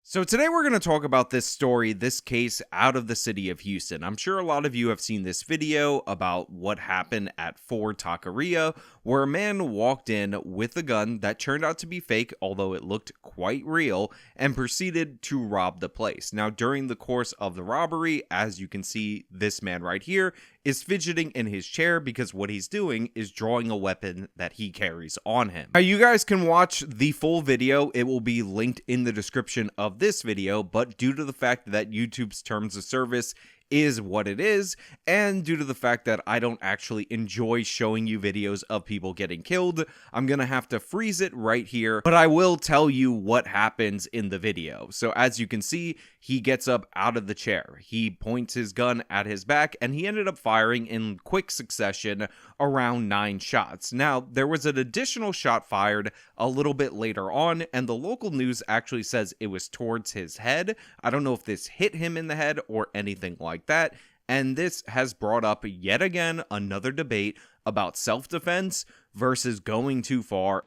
So today we're going to talk about this story, this case out of the city of Houston. I'm sure a lot of you have seen this video about what happened at Houston Taqueria, where a man walked in with a gun that turned out to be fake, although it looked quite real, and proceeded to rob the place. Now, during the course of the robbery, as you can see, this man right here is fidgeting in his chair because what he's doing is drawing a weapon that he carries on him. Now, you guys can watch the full video. It will be linked in the description of this video, but due to the fact that YouTube's terms of service is what it is, and due to the fact that I don't actually enjoy showing you videos of people getting killed, I'm gonna have to freeze it right here, but I will tell you what happens in the video. So as you can see, he gets up out of the chair, he points his gun at his back, and he ended up firing in quick succession around 9 shots. Now, there was an additional shot fired a little bit later on, and the local news actually says it was towards his head. I don't know if this hit him in the head or anything like that, and this has brought up yet again another debate about self-defense versus going too far.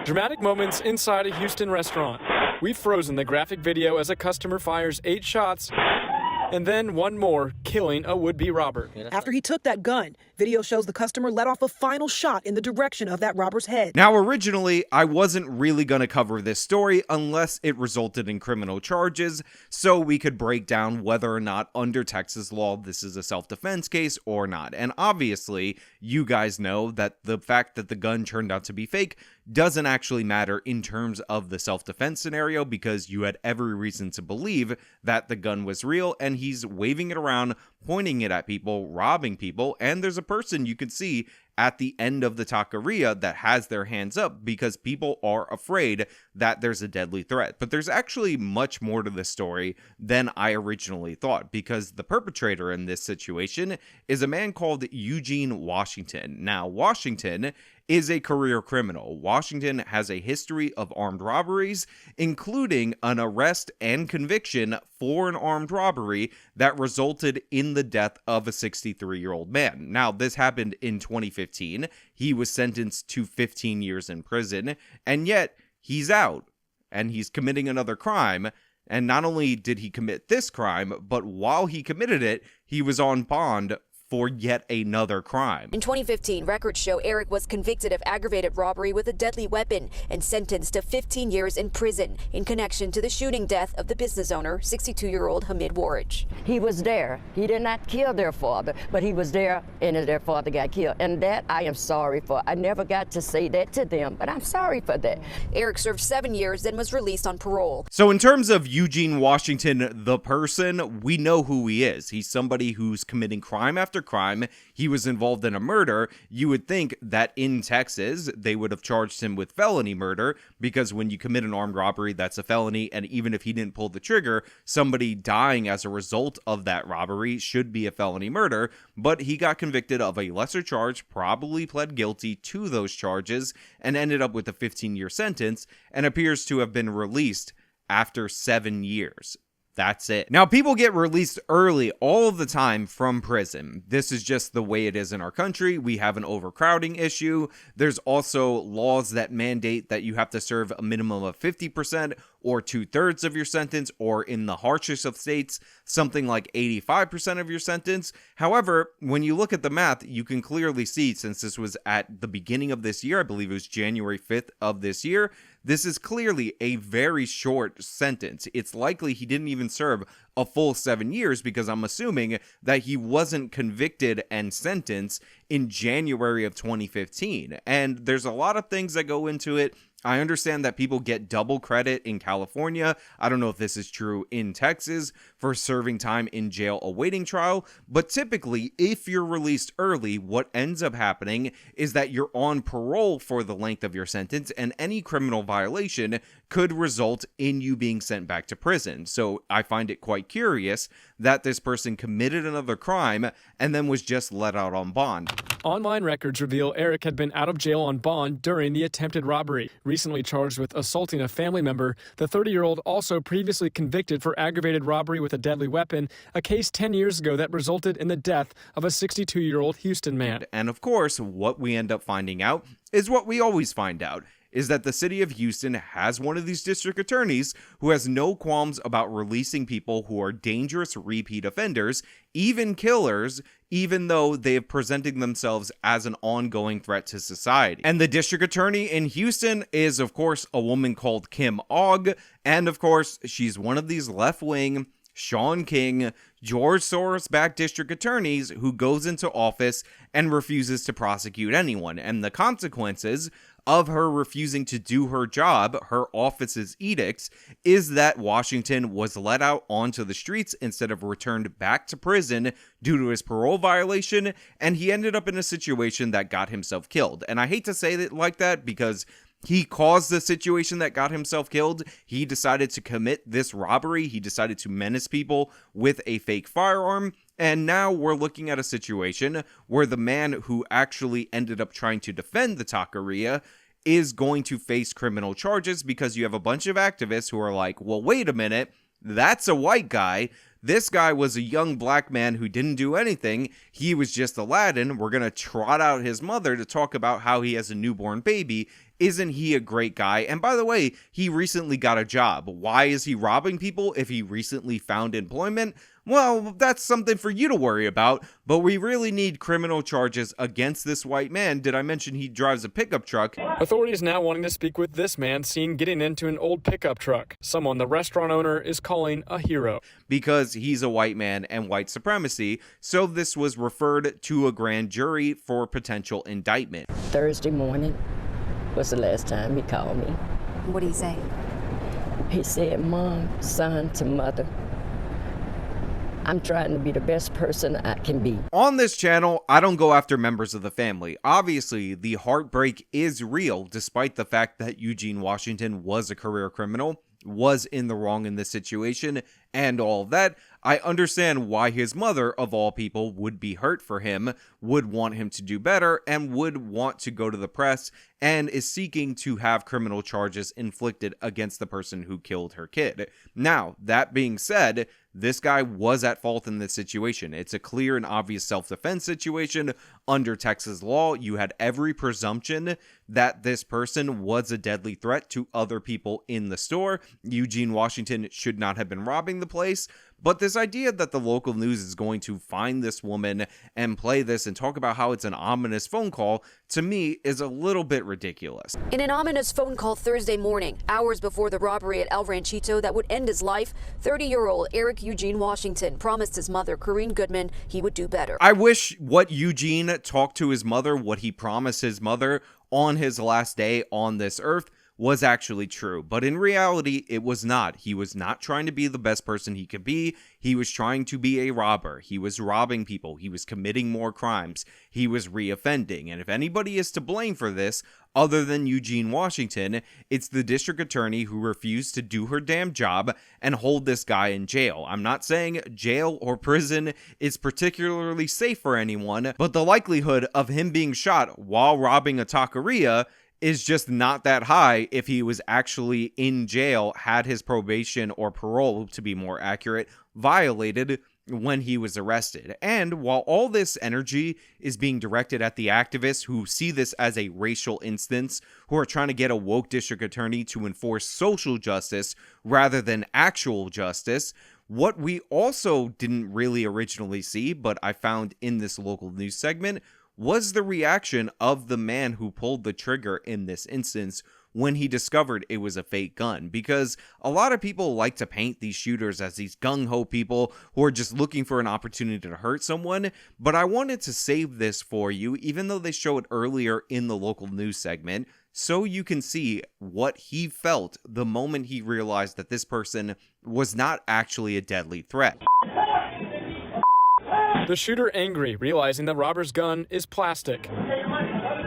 Dramatic moments inside a Houston restaurant. We've frozen the graphic video as a customer fires 8 shots and then one more, killing a would-be robber. After he took that gun, video shows the customer let off a final shot in the direction of that robber's head. Now, originally, I wasn't really going to cover this story unless it resulted in criminal charges, so we could break down whether or not under Texas law this is a self-defense case or not. And obviously, you guys know that the fact that the gun turned out to be fake doesn't actually matter in terms of the self-defense scenario, because you had every reason to believe that the gun was real, and he's waving it around, pointing it at people, robbing people, and there's a person you can see at the end of the taqueria that has their hands up because people are afraid that there's a deadly threat. But there's actually much more to this story than I originally thought, because the perpetrator in this situation is a man called Eugene Washington. Now, Washington is a career criminal. Washington has a history of armed robberies, including an arrest and conviction for an armed robbery that resulted in the death of a 63-year-old man. Now, this happened in 2015. He was sentenced to 15 years in prison, and yet he's out, and he's committing another crime. And not only did he commit this crime, but while he committed it, he was on bond for yet another crime. In 2015, records show Eric was convicted of aggravated robbery with a deadly weapon and sentenced to 15 years in prison in connection to the shooting death of the business owner, 62-year-old Hamid Warridge. He was there. He did not kill their father, but he was there and their father got killed. And that I am sorry for. I never got to say that to them, but I'm sorry for that. Eric served 7 years, then was released on parole. So in terms of Eugene Washington, the person, we know who he is. He's somebody who's committing crime after crime. He was involved in a murder. You would think that in Texas they would have charged him with felony murder, because when you commit an armed robbery, that's a felony, and even if he didn't pull the trigger, somebody dying as a result of that robbery should be a felony murder. But he got convicted of a lesser charge, probably pled guilty to those charges, and ended up with a 15-year sentence, and appears to have been released after 7 years. That's it. Now, people get released early all of the time from prison. This is just the way it is in our country. We have an overcrowding issue. There's also laws that mandate that you have to serve a minimum of 50% or 2/3 of your sentence, or in the harshest of states, something like 85% of your sentence. However, when you look at the math, you can clearly see, since this was at the beginning of this year, I believe it was January 5th of this year, this is clearly a very short sentence. It's likely he didn't even serve a full 7 years, because I'm assuming that he wasn't convicted and sentenced in January of 2015. And there's a lot of things that go into it. I understand that people get double credit in California. I don't know if this is true in Texas for serving time in jail awaiting trial, but typically if you're released early, what ends up happening is that you're on parole for the length of your sentence, and any criminal violation could result in you being sent back to prison. So I find it quite curious that this person committed another crime and then was just let out on bond. Online records reveal Eric had been out of jail on bond during the attempted robbery. Recently charged with assaulting a family member, the 30-year-old also previously convicted for aggravated robbery with a deadly weapon, a case 10 years ago that resulted in the death of a 62-year-old Houston man. And of course, what we end up finding out is what we always find out. is that the city of Houston has one of these district attorneys who has no qualms about releasing people who are dangerous repeat offenders, even killers, even though they have presenting themselves as an ongoing threat to society. And the district attorney in Houston is, of course, a woman called Kim Ogg, and of course, she's one of these left-wing, Sean King, George Soros-backed district attorneys who goes into office and refuses to prosecute anyone. And the consequences of her refusing to do her job, her office's edicts, is that Washington was let out onto the streets instead of returned back to prison due to his parole violation, and he ended up in a situation that got himself killed. And I hate to say it like that because he caused the situation that got himself killed. He decided to commit this robbery. He decided to menace people with a fake firearm. And now we're looking at a situation where the man who actually ended up trying to defend the taqueria is going to face criminal charges because you have a bunch of activists who are like, well, wait a minute, that's a white guy. This guy was a young black man who didn't do anything. He was just Aladdin. We're going to trot out his mother to talk about how he has a newborn baby. Isn't he a great guy? And by the way, he recently got a job. Why is he robbing people if he recently found employment? Well, that's something for you to worry about, but we really need criminal charges against this white man. Did I mention he drives a pickup truck? Authorities now wanting to speak with this man seen getting into an old pickup truck, someone the restaurant owner is calling a hero. Because he's a white man and white supremacy, so this was referred to a grand jury for potential indictment. Thursday morning was the last time he called me. What did he say? He said, Mom, son to mother, I'm trying to be the best person I can be. On this channel, I don't go after members of the family. Obviously, the heartbreak is real, despite the fact that Eugene Washington was a career criminal, was in the wrong in this situation, and all of that. I understand why his mother, of all people, would be hurt for him, would want him to do better, and would want to go to the press, and is seeking to have criminal charges inflicted against the person who killed her kid. Now, that being said, this guy was at fault in this situation. It's a clear and obvious self-defense situation. Under Texas law, you had every presumption that this person was a deadly threat to other people in the store. Eugene Washington should not have been robbing the place. But this idea that the local news is going to find this woman and play this and talk about how it's an ominous phone call, to me, is a little bit ridiculous. In an ominous phone call Thursday morning, hours before the robbery at El Ranchito that would end his life, 30-year-old Eric Eugene Washington promised his mother, Corrine Goodman, he would do better. I wish what Eugene talked to his mother, what he promised his mother on his last day on this earth, was actually true. But in reality, it was not. He was not trying to be the best person he could be. He was trying to be a robber. He was robbing people. He was committing more crimes. He was reoffending. And if anybody is to blame for this, other than Eugene Washington, it's the district attorney who refused to do her damn job and hold this guy in jail. I'm not saying jail or prison is particularly safe for anyone, but the likelihood of him being shot while robbing a taqueria is just not that high if he was actually in jail, had his probation or parole, to be more accurate, violated when he was arrested. And while all this energy is being directed at the activists who see this as a racial instance, who are trying to get a woke district attorney to enforce social justice rather than actual justice, what we also didn't really originally see, but I found in this local news segment, was the reaction of the man who pulled the trigger in this instance when he discovered it was a fake gun. Because a lot of people like to paint these shooters as these gung-ho people who are just looking for an opportunity to hurt someone, but I wanted to save this for you, even though they show it earlier in the local news segment, so you can see what he felt the moment he realized that this person was not actually a deadly threat. The shooter angry, realizing the robber's gun is plastic.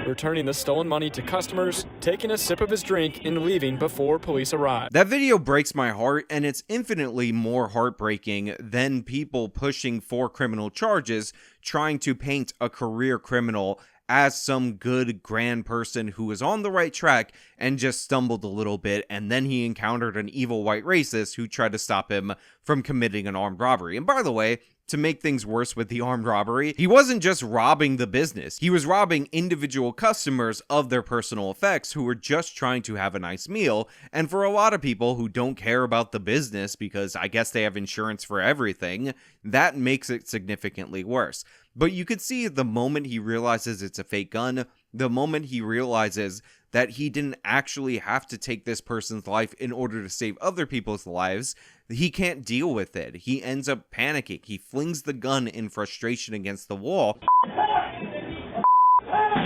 Returning the stolen money to customers, taking a sip of his drink, and leaving before police arrive. That video breaks my heart, and it's infinitely more heartbreaking than people pushing for criminal charges, trying to paint a career criminal as some good grand person who was on the right track and just stumbled a little bit, and then he encountered an evil white racist who tried to stop him from committing an armed robbery. And by the way, to make things worse with the armed robbery, he wasn't just robbing the business. He was robbing individual customers of their personal effects who were just trying to have a nice meal. And for a lot of people who don't care about the business because I guess they have insurance for everything, that makes it significantly worse. But you could see the moment he realizes it's a fake gun, the moment he realizes that he didn't actually have to take this person's life in order to save other people's lives, he can't deal with it. He ends up panicking. He flings the gun in frustration against the wall.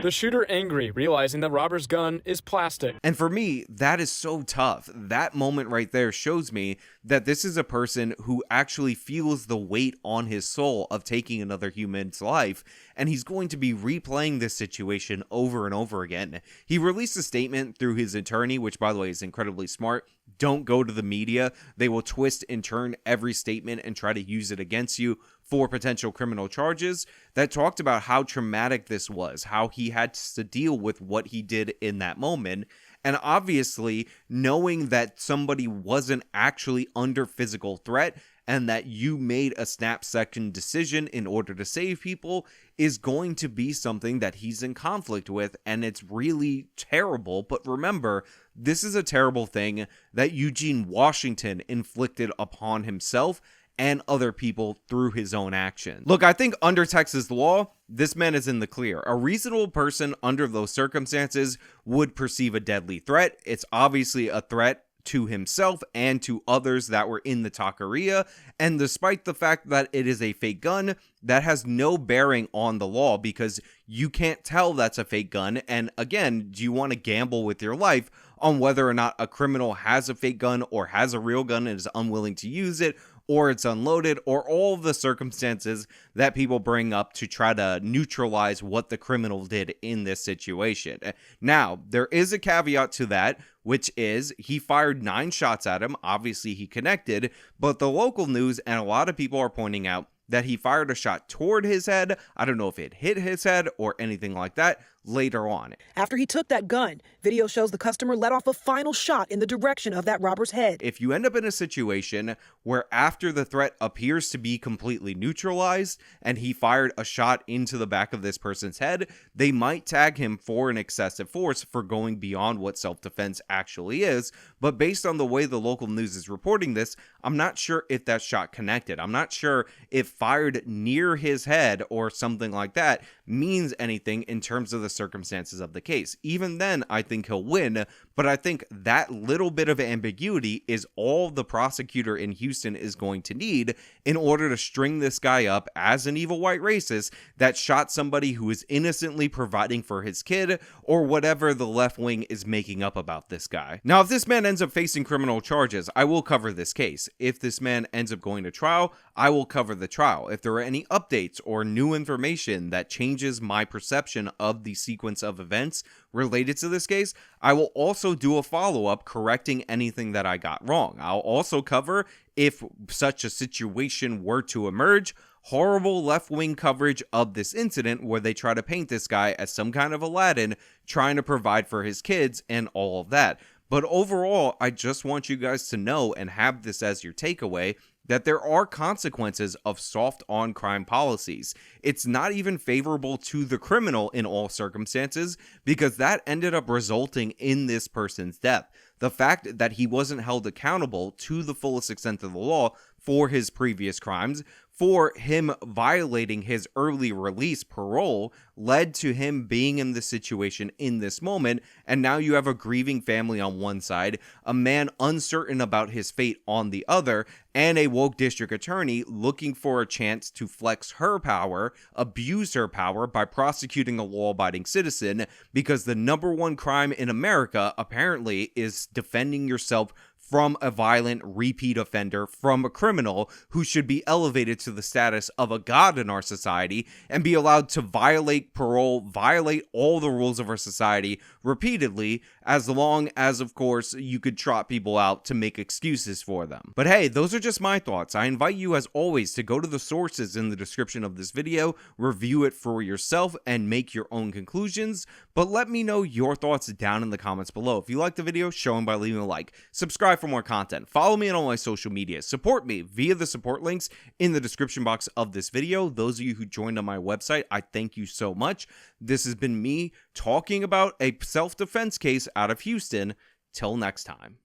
The shooter angry, realizing the robber's gun is plastic. And for me, that is so tough. That moment right there shows me that this is a person who actually feels the weight on his soul of taking another human's life, and he's going to be replaying this situation over and over again. He released a statement through his attorney, which by the way is incredibly smart. Don't go to the media. They will twist and turn every statement and try to use it against you for potential criminal charges, that talked about how traumatic this was, how he had to deal with what he did in that moment. And obviously, knowing that somebody wasn't actually under physical threat and that you made a snap-second decision in order to save people is going to be something that he's in conflict with, and it's really terrible. But remember, this is a terrible thing that Eugene Washington inflicted upon himself and other people through his own actions. Look, I think under Texas law, this man is in the clear. A reasonable person under those circumstances would perceive a deadly threat. It's obviously a threat to himself and to others that were in the taqueria, and despite the fact that it is a fake gun, that has no bearing on the law because you can't tell that's a fake gun. And again, do you want to gamble with your life on whether or not a criminal has a fake gun or has a real gun and is unwilling to use it, or it's unloaded, or all of the circumstances that people bring up to try to neutralize what the criminal did in this situation? Now, there is a caveat to that, which is he fired 9 shots at him. Obviously, he connected, but the local news and a lot of people are pointing out that he fired a shot toward his head. I don't know if it hit his head or anything like that later on. After he took that gun, video shows the customer let off a final shot in the direction of that robber's head. If you end up in a situation where after the threat appears to be completely neutralized and he fired a shot into the back of this person's head, they might tag him for an excessive force for going beyond what self-defense actually is. But based on the way the local news is reporting this, I'm not sure if that shot connected. I'm not sure if fired near his head or something like that means anything in terms of the circumstances of the case. Even then, I think he'll win, but I think that little bit of ambiguity is all the prosecutor in Houston is going to need in order to string this guy up as an evil white racist that shot somebody who is innocently providing for his kid, or whatever the left wing is making up about this guy. Now, if this man ends up facing criminal charges, I will cover this case. If this man ends up going to trial, I will cover the trial. If there are any updates or new information that changes my perception of the sequence of events related to this case, I will also do a follow-up correcting anything that I got wrong. I'll also cover, if such a situation were to emerge, horrible left-wing coverage of this incident where they try to paint this guy as some kind of Aladdin trying to provide for his kids and all of that. But overall, I just want you guys to know and have this as your takeaway that there are consequences of soft on-crime policies. It's not even favorable to the criminal in all circumstances because that ended up resulting in this person's death. The fact that he wasn't held accountable to the fullest extent of the law for his previous crimes, for him violating his early release parole, led to him being in this situation in this moment. And now you have a grieving family on one side, a man uncertain about his fate on the other, and a woke district attorney looking for a chance to flex her power, abuse her power by prosecuting a law-abiding citizen, because the number one crime in America apparently is defending yourself from a violent repeat offender, from a criminal who should be elevated to the status of a god in our society and be allowed to violate parole, violate all the rules of our society repeatedly, as long as, of course, you could trot people out to make excuses for them. But hey, those are just my thoughts. I invite you, as always, to go to the sources in the description of this video, review it for yourself, and make your own conclusions. But let me know your thoughts down in the comments below. If you liked the video, show them by leaving a like. Subscribe for more content. Follow me on all my social media. Support me via the support links in the description box of this video. Those of you who joined on my website, I thank you so much. This has been me talking about a self-defense case out of Houston. Till next time.